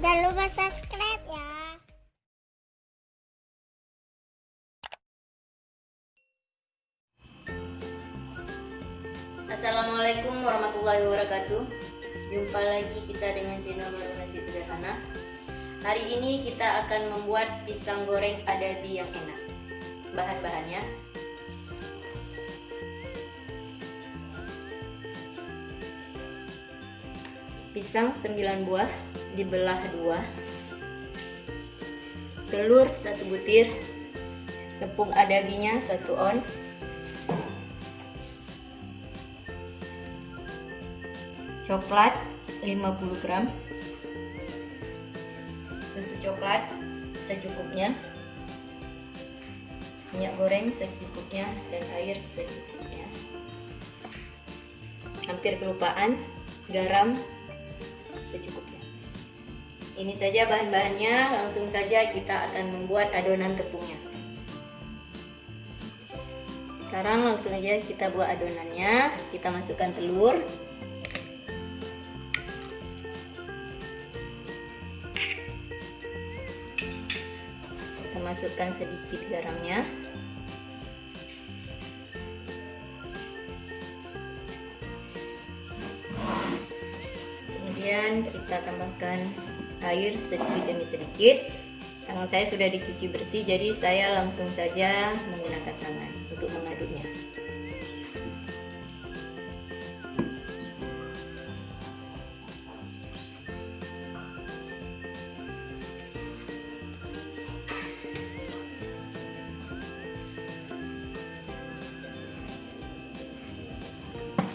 Jangan lupa subscribe ya. Assalamualaikum warahmatullahi wabarakatuh. Jumpa lagi kita dengan channel Baru Nasi Sederhana. Hari ini kita akan membuat pisang goreng adabi yang enak. Bahan-bahannya: pisang 9 buah dibelah 2, telur 1 butir, tepung adabinya 1 on, coklat 50 gram, susu coklat secukupnya, minyak goreng secukupnya, dan air secukupnya. Hampir kelupaan, garam secukupnya. Ini saja bahan-bahannya, langsung saja kita akan membuat adonan tepungnya. Sekarang langsung aja kita buat adonannya. Kita masukkan telur, kita masukkan sedikit garamnya, kemudian kita tambahkan air sedikit demi sedikit. Tangan saya sudah dicuci bersih, jadi saya langsung saja menggunakan tangan untuk mengaduknya.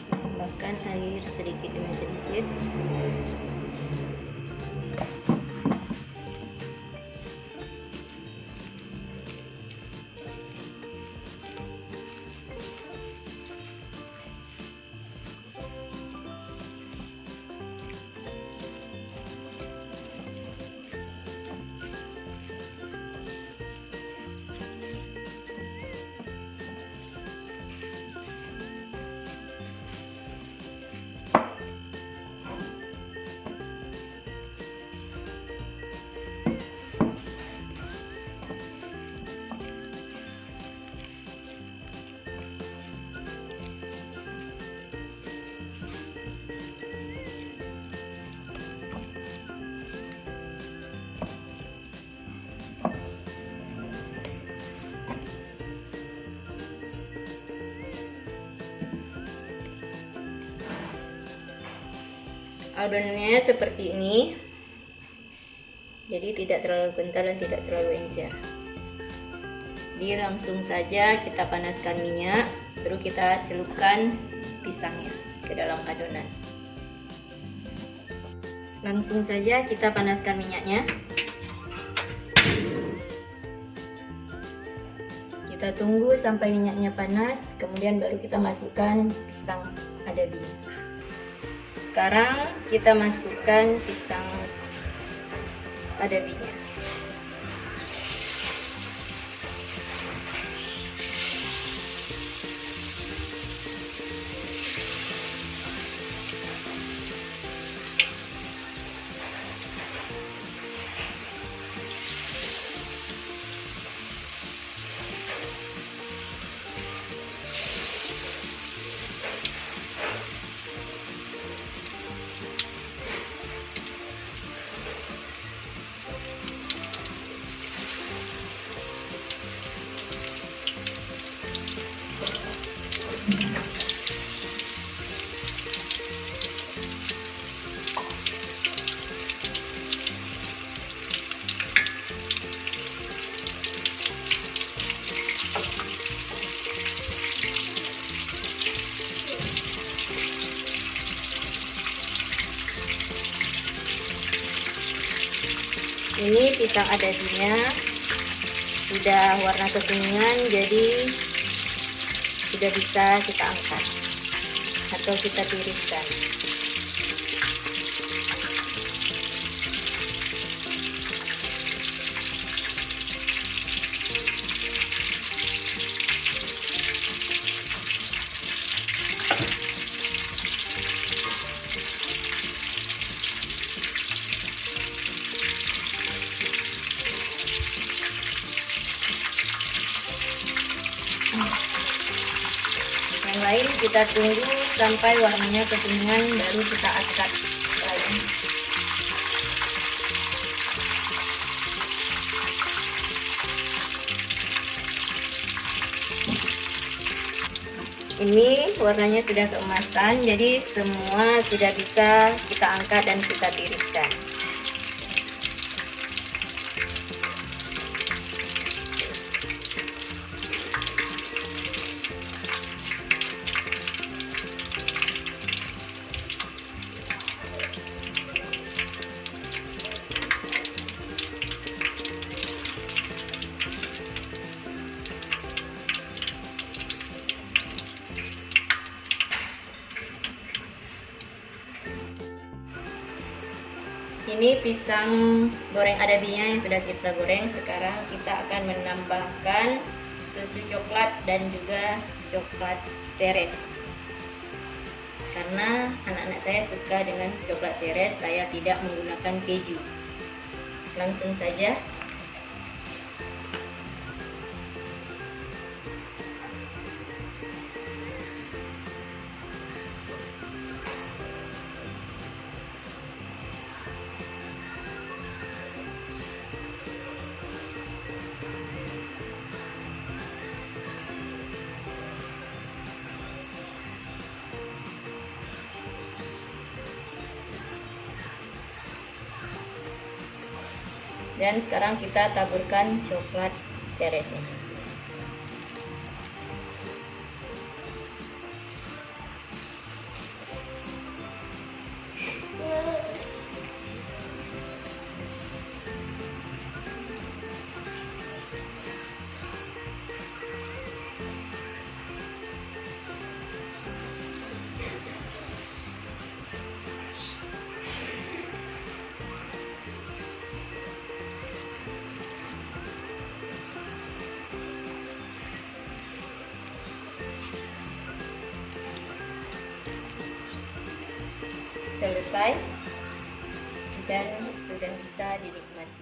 Tambahkan air sedikit demi sedikit. Adonannya seperti ini, jadi tidak terlalu kental dan tidak terlalu encer. Jadi langsung saja kita panaskan minyak, baru kita celupkan pisangnya ke dalam adonan. Langsung saja kita panaskan minyaknya. Kita tunggu sampai minyaknya panas, kemudian baru kita masukkan pisang adabinya. Sekarang kita masukkan pisang adabinya. Ini pisang adabinya sudah warna kekuningan, jadi sudah bisa kita angkat atau kita tiriskan. kita tunggu sampai warnanya kekuningan, baru kita angkat lagi. Ini warnanya sudah keemasan, jadi semua sudah bisa kita angkat dan kita tiriskan. Ini pisang goreng adabinya yang sudah kita goreng. Sekarang kita akan menambahkan susu coklat dan juga coklat seres. Karena anak-anak saya suka dengan coklat seres, saya tidak menggunakan keju. Langsung saja. Dan sekarang kita taburkan coklat seresnya. Selesai dan sudah bisa dinikmati.